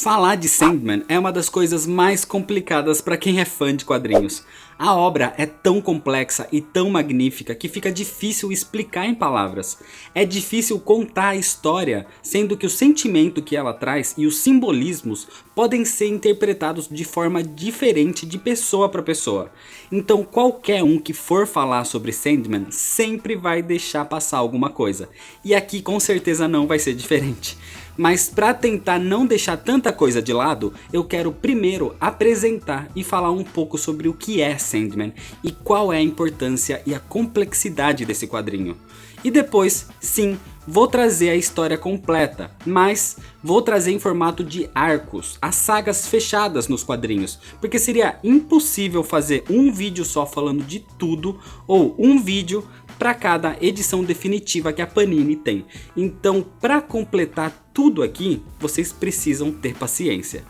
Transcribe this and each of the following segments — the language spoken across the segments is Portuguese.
Falar de Sandman é uma das coisas mais complicadas para quem é fã de quadrinhos. A obra é tão complexa e tão magnífica que fica difícil explicar em palavras. É difícil contar a história, sendo que o sentimento que ela traz e os simbolismos podem ser interpretados de forma diferente de pessoa para pessoa. Então qualquer um que for falar sobre Sandman sempre vai deixar passar alguma coisa. E aqui com certeza não vai ser diferente. Mas para tentar não deixar tanta coisa de lado, eu quero primeiro apresentar e falar um pouco sobre o que é Sandman e qual é a importância e a complexidade desse quadrinho. E depois, sim, vou trazer a história completa, mas vou trazer em formato de arcos, as sagas fechadas nos quadrinhos, porque seria impossível fazer um vídeo só falando de tudo ou um vídeo para cada edição definitiva que a Panini tem. Então, para completar tudo aqui, vocês precisam ter paciência.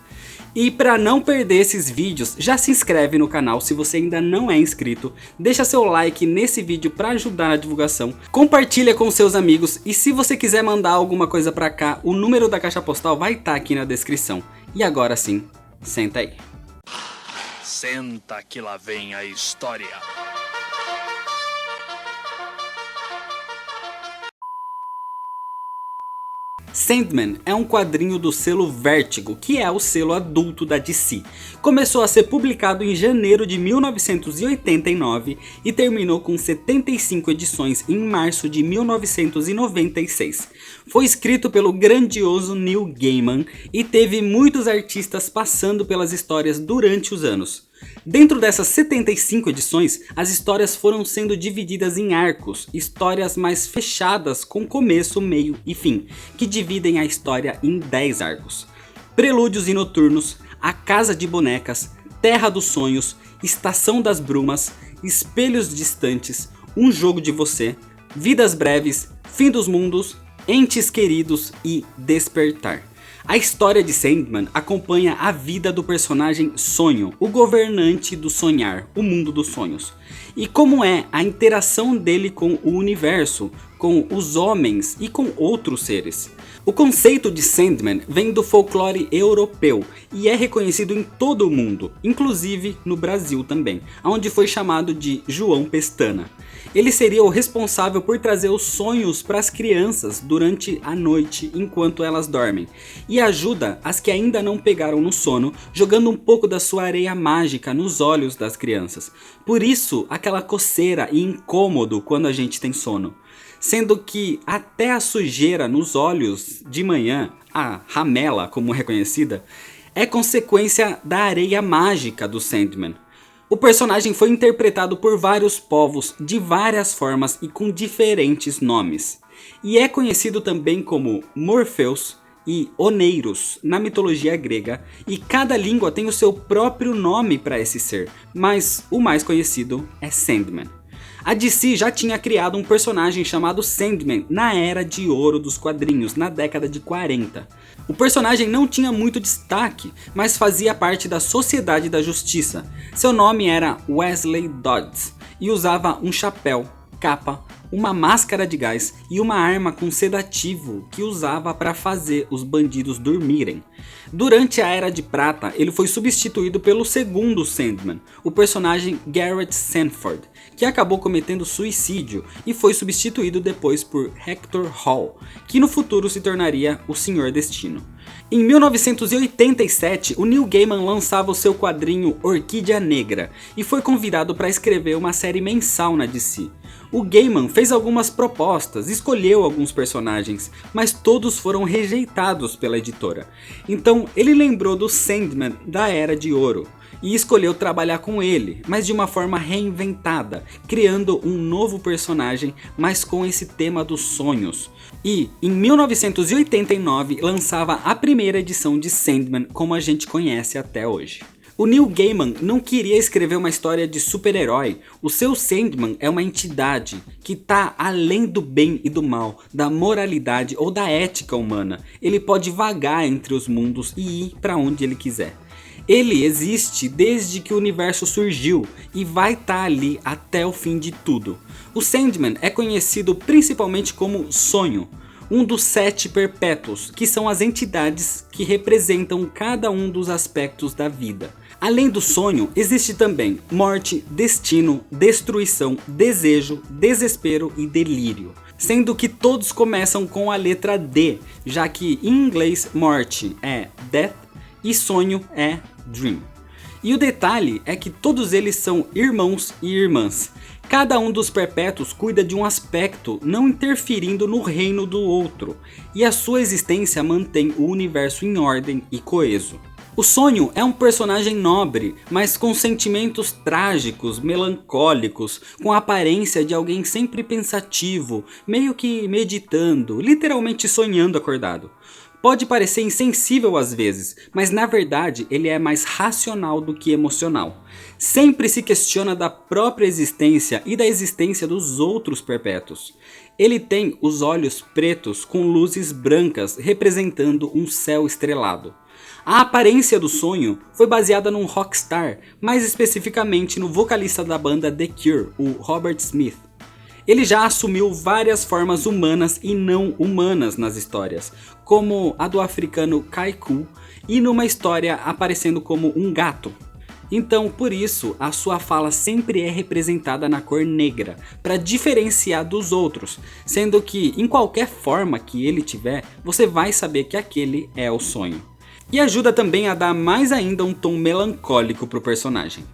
E para não perder esses vídeos, já se inscreve no canal se você ainda não é inscrito, deixa seu like nesse vídeo para ajudar na divulgação, compartilha com seus amigos e se você quiser mandar alguma coisa para cá, o número da caixa postal vai estar aqui na descrição. E agora sim, senta aí. Senta que lá vem a história. Sandman é um quadrinho do selo Vertigo, que é o selo adulto da DC. Começou a ser publicado em janeiro de 1989 e terminou com 75 edições em março de 1996. Foi escrito pelo grandioso Neil Gaiman e teve muitos artistas passando pelas histórias durante os anos. Dentro dessas 75 edições, as histórias foram sendo divididas em arcos, histórias mais fechadas com começo, meio e fim, que dividem a história em 10 arcos. Prelúdios e Noturnos, A Casa de Bonecas, Terra dos Sonhos, Estação das Brumas, Espelhos Distantes, Um Jogo de Você, Vidas Breves, Fim dos Mundos, Entes Queridos e Despertar. A história de Sandman acompanha a vida do personagem Sonho, o governante do sonhar, o mundo dos sonhos. E como é a interação dele com o universo, com os homens e com outros seres. O conceito de Sandman vem do folclore europeu e é reconhecido em todo o mundo, inclusive no Brasil também, onde foi chamado de João Pestana. Ele seria o responsável por trazer os sonhos para as crianças durante a noite enquanto elas dormem e ajuda as que ainda não pegaram no sono, jogando um pouco da sua areia mágica nos olhos das crianças. Por isso aquela coceira e incômodo quando a gente tem sono. Sendo que até a sujeira nos olhos de manhã, a ramela como é conhecida, é consequência da areia mágica do Sandman. O personagem foi interpretado por vários povos de várias formas e com diferentes nomes. E é conhecido também como Morpheus e Oneiros na mitologia grega, e cada língua tem o seu próprio nome para esse ser, mas o mais conhecido é Sandman. A DC já tinha criado um personagem chamado Sandman na Era de Ouro dos quadrinhos, na década de 40. O personagem não tinha muito destaque, mas fazia parte da Sociedade da Justiça. Seu nome era Wesley Dodds e usava um chapéu, capa, uma máscara de gás e uma arma com sedativo que usava para fazer os bandidos dormirem. Durante a Era de Prata, ele foi substituído pelo segundo Sandman, o personagem Garrett Sanford, que acabou cometendo suicídio e foi substituído depois por Hector Hall, que no futuro se tornaria o Senhor Destino. Em 1987, o Neil Gaiman lançava o seu quadrinho Orquídea Negra e foi convidado para escrever uma série mensal na DC. O Gaiman fez algumas propostas, escolheu alguns personagens, mas todos foram rejeitados pela editora. Então ele lembrou do Sandman da Era de Ouro e escolheu trabalhar com ele, mas de uma forma reinventada, criando um novo personagem, mas com esse tema dos sonhos. E em 1989 lançava a primeira edição de Sandman como a gente conhece até hoje. O Neil Gaiman não queria escrever uma história de super-herói. O seu Sandman é uma entidade que está além do bem e do mal, da moralidade ou da ética humana. Ele pode vagar entre os mundos e ir para onde ele quiser. Ele existe desde que o universo surgiu e vai estar ali até o fim de tudo. O Sandman é conhecido principalmente como Sonho. um dos 7 perpétuos, que são as entidades que representam cada um dos aspectos da vida. Além do sonho, existe também morte, destino, destruição, desejo, desespero e delírio. Sendo que todos começam com a letra D, já que em inglês morte é death e sonho é dream. E o detalhe é que todos eles são irmãos e irmãs. Cada um dos perpétuos cuida de um aspecto, não interferindo no reino do outro, e a sua existência mantém o universo em ordem e coeso. O sonho é um personagem nobre, mas com sentimentos trágicos, melancólicos, com a aparência de alguém sempre pensativo, meio que meditando, literalmente sonhando acordado. Pode parecer insensível às vezes, mas na verdade ele é mais racional do que emocional. Sempre se questiona da própria existência e da existência dos outros perpétuos. Ele tem os olhos pretos com luzes brancas representando um céu estrelado. A aparência do sonho foi baseada num rockstar, mais especificamente no vocalista da banda The Cure, o Robert Smith. Ele já assumiu várias formas humanas e não humanas nas histórias, como a do africano Kaiku e numa história aparecendo como um gato. Então, por isso, a sua fala sempre é representada na cor negra, para diferenciar dos outros, sendo que em qualquer forma que ele tiver, você vai saber que aquele é o sonho. E ajuda também a dar mais ainda um tom melancólico para o personagem.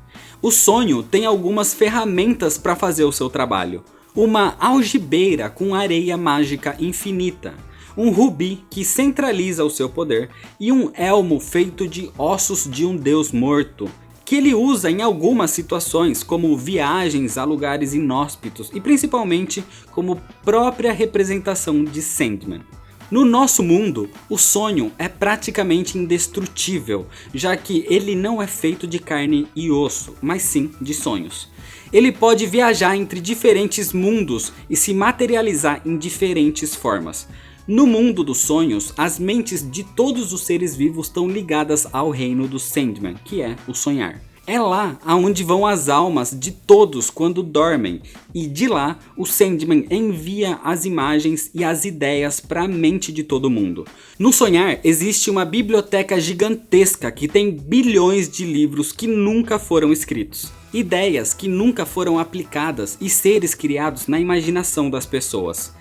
O sonho tem algumas ferramentas para fazer o seu trabalho. Uma algibeira com areia mágica infinita, um rubi que centraliza o seu poder e um elmo feito de ossos de um deus morto, que ele usa em algumas situações como viagens a lugares inóspitos e principalmente como própria representação de Sandman. No nosso mundo, o sonho é praticamente indestrutível, já que ele não é feito de carne e osso, mas sim de sonhos. Ele pode viajar entre diferentes mundos e se materializar em diferentes formas. No mundo dos sonhos, as mentes de todos os seres vivos estão ligadas ao reino do Sandman, que é o sonhar. É lá aonde vão as almas de todos quando dormem, e de lá o Sandman envia as imagens e as ideias para a mente de todo mundo. No sonhar existe uma biblioteca gigantesca que tem bilhões de livros que nunca foram escritos. Ideias que nunca foram aplicadas e seres criados na imaginação das pessoas.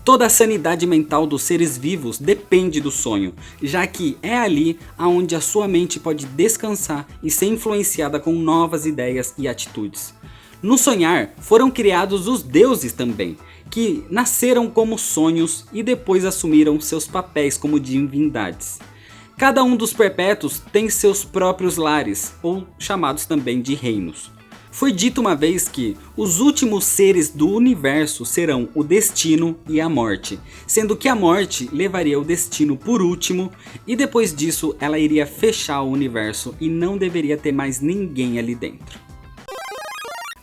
Toda a sanidade mental dos seres vivos depende do sonho, já que é ali onde a sua mente pode descansar e ser influenciada com novas ideias e atitudes. No sonhar foram criados os deuses também, que nasceram como sonhos e depois assumiram seus papéis como divindades. Cada um dos perpétuos tem seus próprios lares, ou chamados também de reinos. Foi dito uma vez que os últimos seres do universo serão o destino e a morte, sendo que a morte levaria o destino por último e depois disso ela iria fechar o universo e não deveria ter mais ninguém ali dentro.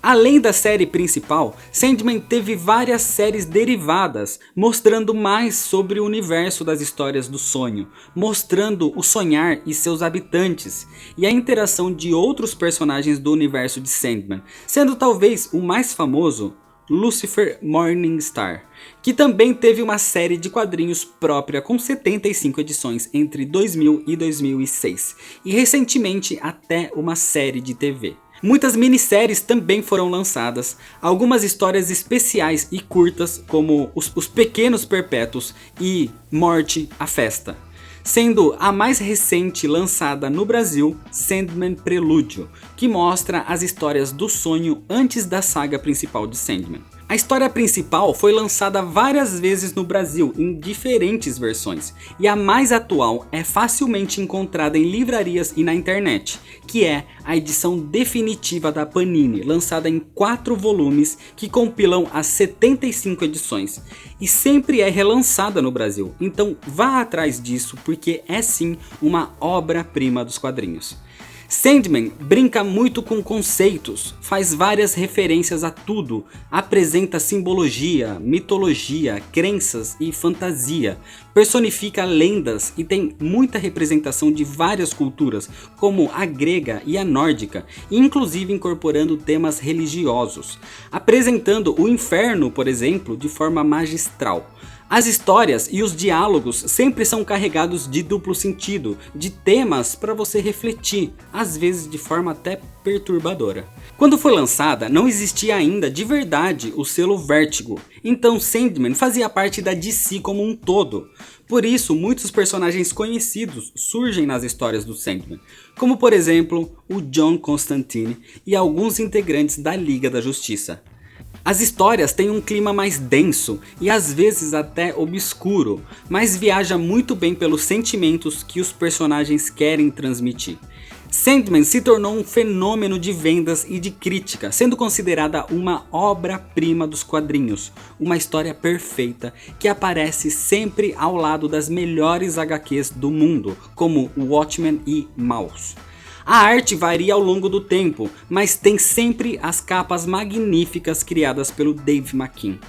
Além da série principal, Sandman teve várias séries derivadas, mostrando mais sobre o universo das histórias do sonho, mostrando o sonhar e seus habitantes, e a interação de outros personagens do universo de Sandman, sendo talvez o mais famoso, Lucifer Morningstar, que também teve uma série de quadrinhos própria com 75 edições entre 2000 e 2006, e recentemente até uma série de TV. Muitas minisséries também foram lançadas, algumas histórias especiais e curtas como Os Pequenos Perpétuos e Morte, a Festa. Sendo a mais recente lançada no Brasil, Sandman Prelúdio, que mostra as histórias do sonho antes da saga principal de Sandman. A história principal foi lançada várias vezes no Brasil em diferentes versões, e a mais atual é facilmente encontrada em livrarias e na internet, que é a edição definitiva da Panini, lançada em 4 volumes que compilam as 75 edições, e sempre é relançada no Brasil, então vá atrás disso porque é sim uma obra-prima dos quadrinhos. Sandman brinca muito com conceitos, faz várias referências a tudo, apresenta simbologia, mitologia, crenças e fantasia, personifica lendas e tem muita representação de várias culturas, como a grega e a nórdica, inclusive incorporando temas religiosos, apresentando o inferno, por exemplo, de forma magistral. As histórias e os diálogos sempre são carregados de duplo sentido, de temas para você refletir, às vezes de forma até perturbadora. Quando foi lançada, não existia ainda de verdade o selo Vertigo, então Sandman fazia parte da DC como um todo. Por isso, muitos personagens conhecidos surgem nas histórias do Sandman, como por exemplo o John Constantine e alguns integrantes da Liga da Justiça. As histórias têm um clima mais denso e às vezes até obscuro, mas viaja muito bem pelos sentimentos que os personagens querem transmitir. Sandman se tornou um fenômeno de vendas e de crítica, sendo considerada uma obra-prima dos quadrinhos, uma história perfeita que aparece sempre ao lado das melhores HQs do mundo, como Watchmen e Maus. A arte varia ao longo do tempo, mas tem sempre as capas magníficas criadas pelo Dave McKean.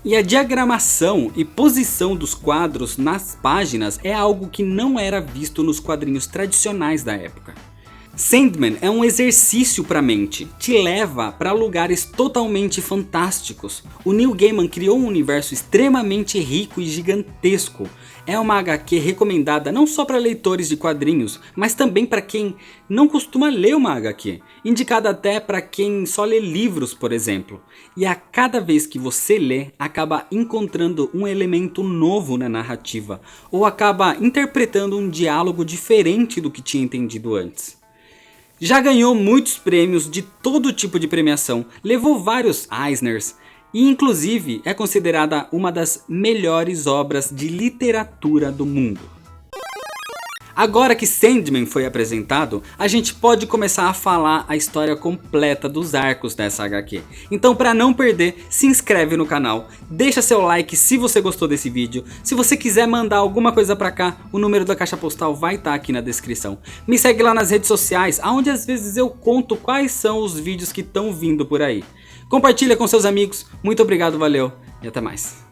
E a diagramação e posição dos quadros nas páginas é algo que não era visto nos quadrinhos tradicionais da época. Sandman é um exercício para a mente, te leva para lugares totalmente fantásticos. O Neil Gaiman criou um universo extremamente rico e gigantesco. É uma HQ recomendada não só para leitores de quadrinhos, mas também para quem não costuma ler uma HQ. Indicada até para quem só lê livros, por exemplo. E a cada vez que você lê, acaba encontrando um elemento novo na narrativa, ou acaba interpretando um diálogo diferente do que tinha entendido antes. Já ganhou muitos prêmios de todo tipo de premiação, levou vários Eisners e inclusive é considerada uma das melhores obras de literatura do mundo. Agora que Sandman foi apresentado, a gente pode começar a falar a história completa dos arcos dessa HQ. Então, para não perder, se inscreve no canal, deixa seu like se você gostou desse vídeo. Se você quiser mandar alguma coisa pra cá, o número da caixa postal vai estar aqui na descrição. Me segue lá nas redes sociais, onde às vezes eu conto quais são os vídeos que estão vindo por aí. Compartilha com seus amigos, muito obrigado, valeu e até mais.